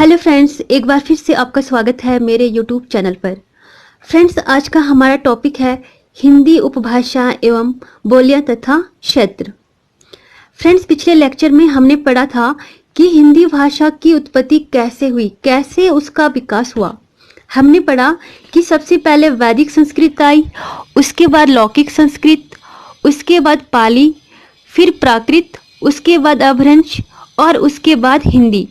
Hello friends, एक बार फिर से आपका स्वागत है मेरे यूट्यूब चैनल पर। फ्रेंड्स, आज का हमारा टॉपिक है हिंदी उपभाषा एवं बोलियां तथा क्षेत्र। फ्रेंड्स, पिछले लेक्चर में हमने पढ़ा था कि हिंदी भाषा की उत्पत्ति कैसे हुई, कैसे उसका विकास हुआ। हमने पढ़ा कि सबसे पहले वैदिक संस्कृत आई, उसके बाद लौकिक संस्कृत, उसके बाद पाली, फिर प्राकृत, उसके बाद अपभ्रंश और उसके बाद हिंदी।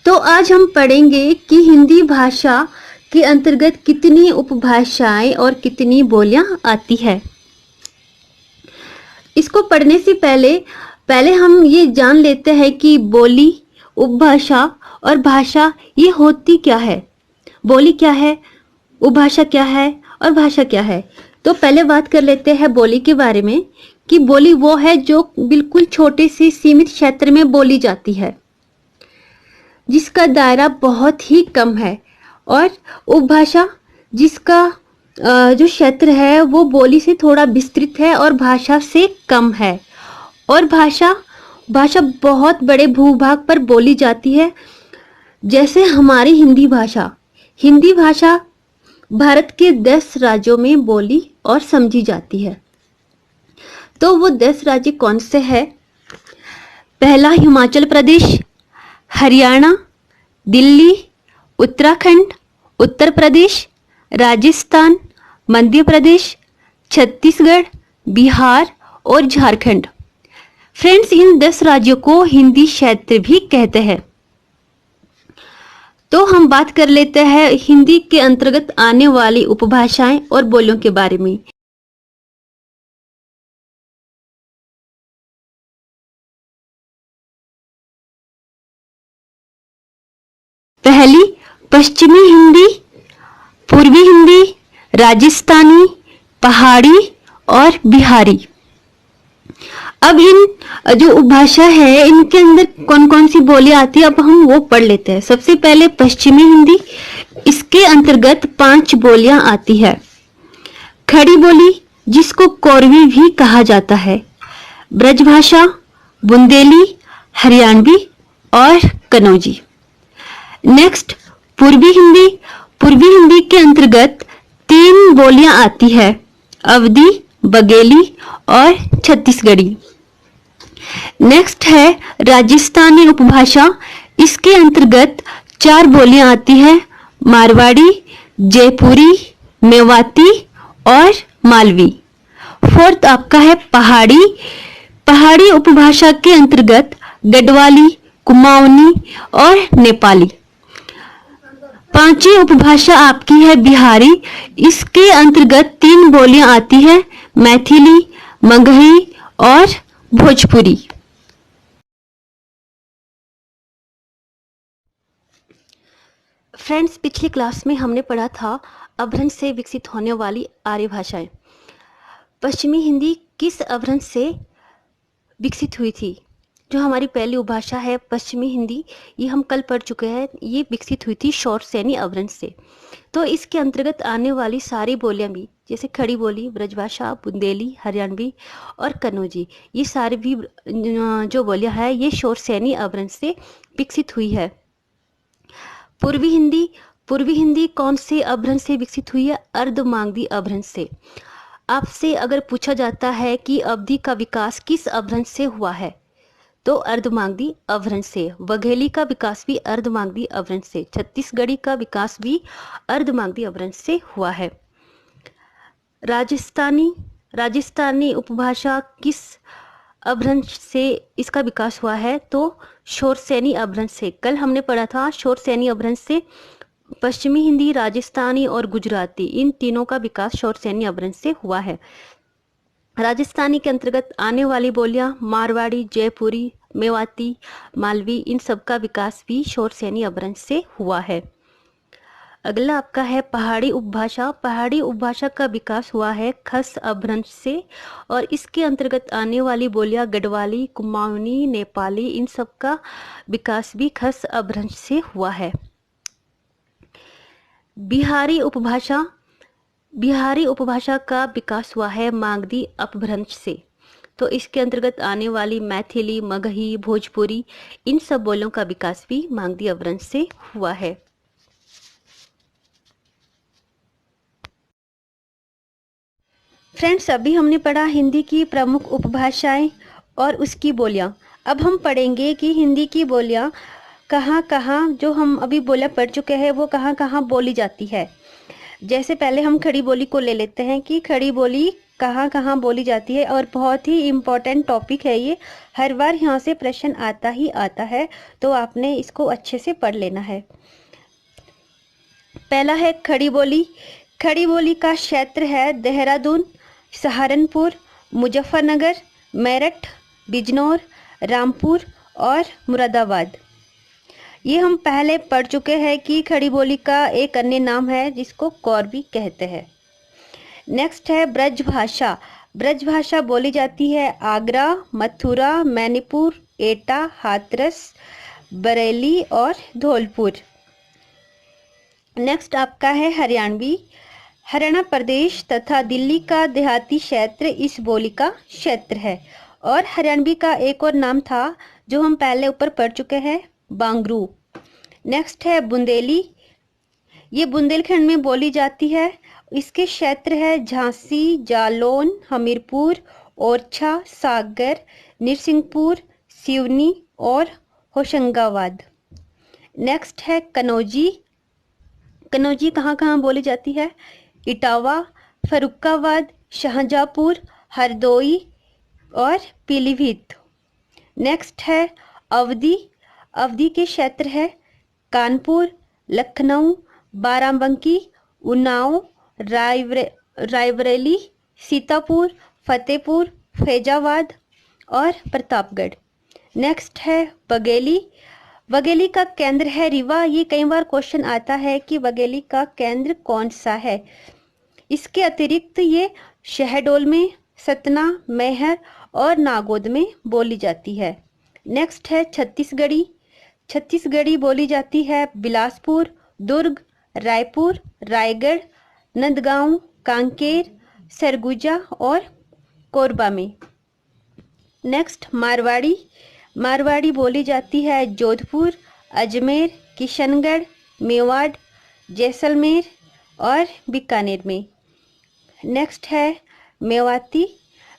तो आज हम पढ़ेंगे कि हिंदी भाषा के अंतर्गत कितनी उपभाषाएं और कितनी बोलियां आती है। इसको पढ़ने से पहले हम ये जान लेते हैं कि बोली, उपभाषा और भाषा ये होती क्या है। बोली क्या है, उपभाषा क्या है और भाषा क्या है। तो पहले बात कर लेते हैं बोली के बारे में कि बोली वो है जो बिल्कुल छोटे से सीमित क्षेत्र में बोली जाती है, जिसका दायरा बहुत ही कम है। और उपभाषा जिसका जो क्षेत्र है वो बोली से थोड़ा विस्तृत है और भाषा से कम है। और भाषा बहुत बड़े भूभाग पर बोली जाती है, जैसे हमारी हिंदी भाषा भारत के 10 राज्यों में बोली और समझी जाती है। तो वो 10 राज्य कौन से हैं? पहला हिमाचल प्रदेश, हरियाणा, दिल्ली, उत्तराखंड, उत्तर प्रदेश, राजस्थान, मध्य प्रदेश, छत्तीसगढ़, बिहार और झारखंड। फ्रेंड्स, इन 10 राज्यों को हिंदी क्षेत्र भी कहते हैं। तो हम बात कर लेते हैं हिंदी के अंतर्गत आने वाली उपभाषाएं और बोलियों के बारे में। पहली पश्चिमी हिंदी, पूर्वी हिंदी, राजस्थानी, पहाड़ी और बिहारी। अब इन जो उपभाषा है इनके अंदर कौन कौन सी बोलियां आती है, अब हम वो पढ़ लेते हैं। सबसे पहले पश्चिमी हिंदी, इसके अंतर्गत 5 बोलियां आती है। खड़ी बोली, जिसको कोरवी भी कहा जाता है, ब्रजभाषा, बुंदेली, हरियाणवी और कन्नौजी। नेक्स्ट पूर्वी हिंदी के अंतर्गत 3 बोलियां आती है, अवधी, बघेली और छत्तीसगढ़ी। नेक्स्ट है राजस्थानी उपभाषा, इसके अंतर्गत 4 बोलियां आती है, मारवाड़ी, जयपुरी, मेवाती और मालवी। फोर्थ आपका है पहाड़ी उपभाषा के अंतर्गत गढ़वाली, कुमाऊनी और नेपाली। 5वीं उपभाषा आपकी है बिहारी, इसके अंतर्गत 3 बोलियां आती है, मैथिली, मगही और भोजपुरी। फ्रेंड्स, पिछली क्लास में हमने पढ़ा था अपभ्रंश से विकसित होने वाली आर्य भाषाएं। पश्चिमी हिंदी किस अपभ्रंश से विकसित हुई थी? जो हमारी पहली उपभाषा है पश्चिमी हिंदी, ये हम कल पढ़ चुके हैं, ये विकसित हुई थी शौरसेनी अपभ्रंश से। तो इसके अंतर्गत आने वाली सारी बोलियां भी, जैसे खड़ी बोली, ब्रजभाषा, बुंदेली, हरियाणवी और कन्नौजी, ये सारी भी जो बोलियां हैं ये शौरसेनी अपभ्रंश से विकसित हुई है। पूर्वी हिंदी कौन से अपभ्रंश से विकसित हुई है? अर्धमागधी अपभ्रंश से। आपसे अगर पूछा जाता है कि अवधि का विकास किस अपभ्रंश से हुआ है, तो अर्धमागधी अपभ्रंश से। बघेली का विकास भी अर्धमागधी अपभ्रंश से। छत्तीसगढ़ी का विकास भी अर्धमागधी अपभ्रंश से हुआ है। राजस्थानी उपभाषा किस अपभ्रंश से इसका विकास हुआ है? तो शौरसेनी अपभ्रंश से। कल हमने पढ़ा था शौरसेनी अपभ्रंश से पश्चिमी हिंदी, राजस्थानी और गुजराती, इन तीनों का विकास शौरसेनी अपभ्रंश से हुआ है। राजस्थानी के अंतर्गत आने वाली बोलियां मारवाड़ी, जयपुरी, मेवाती, मालवी, इन सब का विकास भी शौरसेनी अपभ्रंश से हुआ है। अगला आपका है पहाड़ी उपभाषा का विकास हुआ है खस अपभ्रंश से, और इसके अंतर्गत आने वाली बोलियां गढ़वाली, कुमाऊनी, नेपाली, इन सब का विकास भी खस अपभ्रंश से हुआ है। बिहारी उपभाषा का विकास हुआ है मागधी अपभ्रंश से। तो इसके अंतर्गत आने वाली मैथिली, मगही, भोजपुरी, इन सब बोलियों का विकास भी मागधी अपभ्रंश से हुआ है। फ्रेंड्स, अभी हमने पढ़ा हिंदी की प्रमुख उपभाषाएं और उसकी बोलियां। अब हम पढ़ेंगे कि हिंदी की बोलियां कहाँ कहाँ, जो हम अभी बोलियां पढ़ चुके हैं, वो कहाँ कहाँ बोली जाती है। जैसे पहले हम खड़ी बोली को ले लेते हैं कि खड़ी बोली कहाँ कहाँ बोली जाती है, और बहुत ही इम्पोर्टेंट टॉपिक है ये। हर बार यहाँ से प्रश्न आता ही आता है, तो आपने इसको अच्छे से पढ़ लेना है। पहला है खड़ी बोली। खड़ी बोली का क्षेत्र है देहरादून, सहारनपुर, मुजफ्फरनगर, मेरठ, बिजनौर, रामपुर और मुरादाबाद। ये हम पहले पढ़ चुके हैं कि खड़ी बोली का एक अन्य नाम है जिसको कौरवी कहते हैं। नेक्स्ट है ब्रज भाषा। ब्रज भाषा बोली जाती है आगरा, मथुरा, मैनीपुर, एटा, हाथरस, बरेली और धौलपुर। नेक्स्ट आपका है हरियाणवी। हरियाणा प्रदेश तथा दिल्ली का देहाती क्षेत्र इस बोली का क्षेत्र है। और हरियाणवी का एक और नाम था जो हम पहले ऊपर पढ़ चुके हैं, बांगरू। नेक्स्ट है बुंदेली। ये बुंदेलखंड में बोली जाती है। इसके क्षेत्र है झांसी, जालौन, हमीरपुर, ओरछा, सागर, नरसिंहपुर, सिवनी और होशंगाबाद। नेक्स्ट है कनौजी। कनौजी कहाँ कहाँ बोली जाती है? इटावा, फर्रुखाबाद, शाहजहाँपुर, हरदोई और पीलीभीत। नेक्स्ट है अवधी। अवधी के क्षेत्र है कानपुर, लखनऊ, बाराबंकी, उन्नाव, रायबरेली, सीतापुर, फतेहपुर, फैजाबाद और प्रतापगढ़। नेक्स्ट है बघेली। बघेली का केंद्र है रीवा। ये कई बार क्वेश्चन आता है कि बघेली का केंद्र कौन सा है। इसके अतिरिक्त ये शहडोल में, सतना, मैहर और नागौद में बोली जाती है। नेक्स्ट है छत्तीसगढ़ी। छत्तीसगढ़ी बोली जाती है बिलासपुर, दुर्ग, रायपुर, रायगढ़, नंदगांव, कांकेर, सरगुजा और कोरबा में। नेक्स्ट मारवाड़ी। मारवाड़ी बोली जाती है जोधपुर, अजमेर, किशनगढ़, मेवाड़, जैसलमेर और बीकानेर में। नेक्स्ट है मेवाती।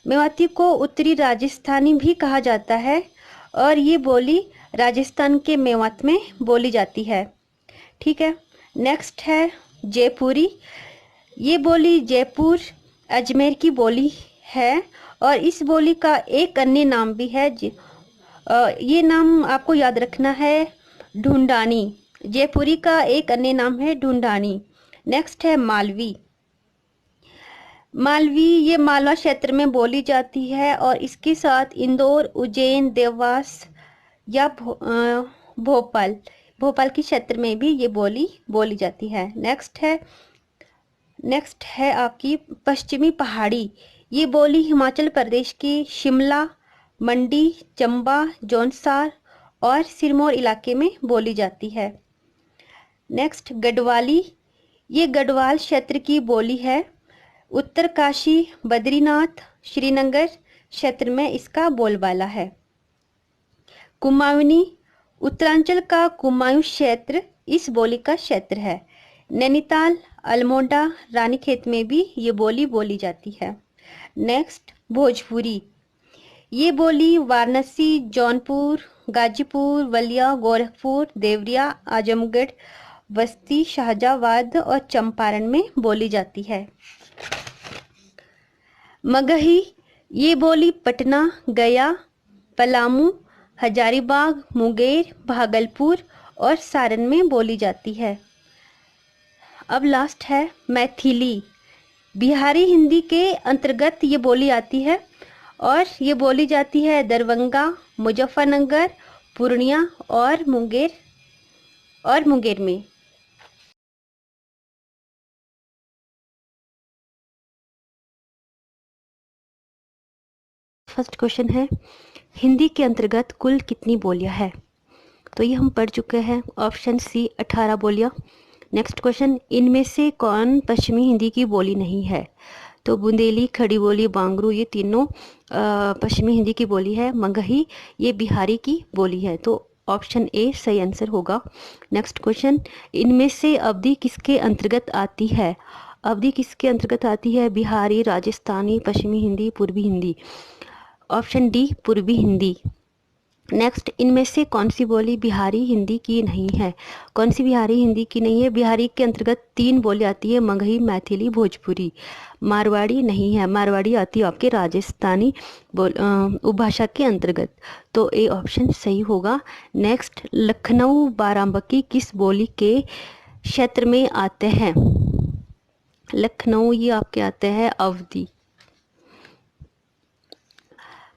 मेवाती को उत्तरी राजस्थानी भी कहा जाता है और ये बोली राजस्थान के मेवात में बोली जाती है। ठीक है। नेक्स्ट है जयपुरी। ये बोली जयपुर, अजमेर की बोली है और इस बोली का एक अन्य नाम भी है। ये नाम आपको याद रखना है, ढूंढानी। जयपुरी का एक अन्य नाम है ढूंढानी। नेक्स्ट है मालवी। मालवी ये मालवा क्षेत्र में बोली जाती है और इसके साथ इंदौर, उज्जैन, देवास या भोपाल के क्षेत्र में भी ये बोली जाती है। नेक्स्ट है आपकी पश्चिमी पहाड़ी। ये बोली हिमाचल प्रदेश के शिमला, मंडी, चंबा, जौनसार और सिरमौर इलाके में बोली जाती है। नेक्स्ट गढ़वाली। ये गढ़वाल क्षेत्र की बोली है। उत्तरकाशी, बद्रीनाथ, श्रीनगर क्षेत्र में इसका बोलबाला है। कुमाऊनी। उत्तरांचल का कुमाऊं क्षेत्र इस बोली का क्षेत्र है। नैनीताल, अल्मोड़ा, रानीखेत में भी ये बोली जाती है। नेक्स्ट भोजपुरी। ये बोली वाराणसी, जौनपुर, गाजीपुर, बलिया, गोरखपुर, देवरिया, आजमगढ़, बस्ती, शाहजहाबाद और चंपारण में बोली जाती है। मगही। ये बोली पटना, गया, पलामू, हजारीबाग, मुंगेर, भागलपुर और सारण में बोली जाती है। अब लास्ट है मैथिली। बिहारी हिंदी के अंतर्गत ये बोली आती है और ये बोली जाती है दरभंगा, मुजफ्फरनगर, पूर्णिया और मुंगेर में। फर्स्ट क्वेश्चन है, हिंदी के अंतर्गत कुल कितनी बोलियां हैं? तो ये हम पढ़ चुके हैं। ऑप्शन सी 18 बोलियां। नेक्स्ट क्वेश्चन, इनमें से कौन पश्चिमी हिंदी की बोली नहीं है? तो बुंदेली, खड़ी बोली, बांगरू ये तीनों पश्चिमी हिंदी की बोली है। मगही ये बिहारी की बोली है। तो ऑप्शन ए सही आंसर होगा। नेक्स्ट क्वेश्चन, इनमें से अवधि किसके अंतर्गत आती है? अवधि किसके अंतर्गत आती है? बिहारी, राजस्थानी, पश्चिमी हिंदी, पूर्वी हिंदी। ऑप्शन डी पूर्वी हिंदी। नेक्स्ट, इनमें से कौन सी बोली बिहारी हिंदी की नहीं है? कौन सी बिहारी हिंदी की नहीं है? बिहारी के अंतर्गत 3 बोली आती है, मगही, मैथिली, भोजपुरी। मारवाड़ी नहीं है, मारवाड़ी आती है आपके राजस्थानी उपभाषा के अंतर्गत। तो ए ऑप्शन सही होगा। नेक्स्ट, लखनऊ, बाराबंकी किस बोली के क्षेत्र में आते हैं? लखनऊ ये आपके आते हैं अवधि।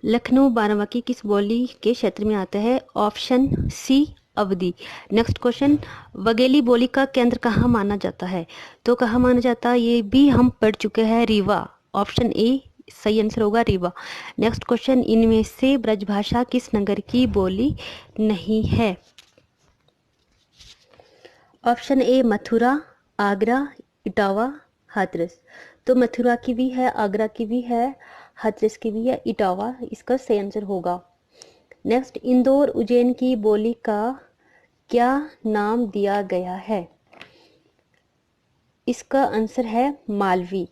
लखनऊ बाराबंकी किस बोली के क्षेत्र में आता है? ऑप्शन सी अवधि। नेक्स्ट क्वेश्चन, बघेली बोली का केंद्र कहाँ माना जाता है? तो कहाँ माना जाता है ये भी हम पढ़ चुके हैं, रीवा। ऑप्शन ए सही आंसर होगा, रीवा। नेक्स्ट क्वेश्चन, इनमें से ब्रजभाषा किस नगर की बोली नहीं है? Option A Mathura, Agra, Etawah, Hathras. तो मथुरा की भी है, आगरा की भी है, हाथरस की भी है, इटावा इसका सही आंसर होगा। नेक्स्ट, इंदौर उज्जैन की बोली का क्या नाम दिया गया है? इसका आंसर है मालवी।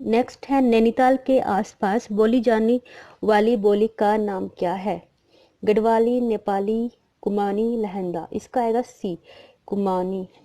नेक्स्ट है, नैनीताल के आसपास बोली जाने वाली बोली का नाम क्या है? गढ़वाली, नेपाली, कुमानी, लहंदा। इसका आएगा सी कुमानी।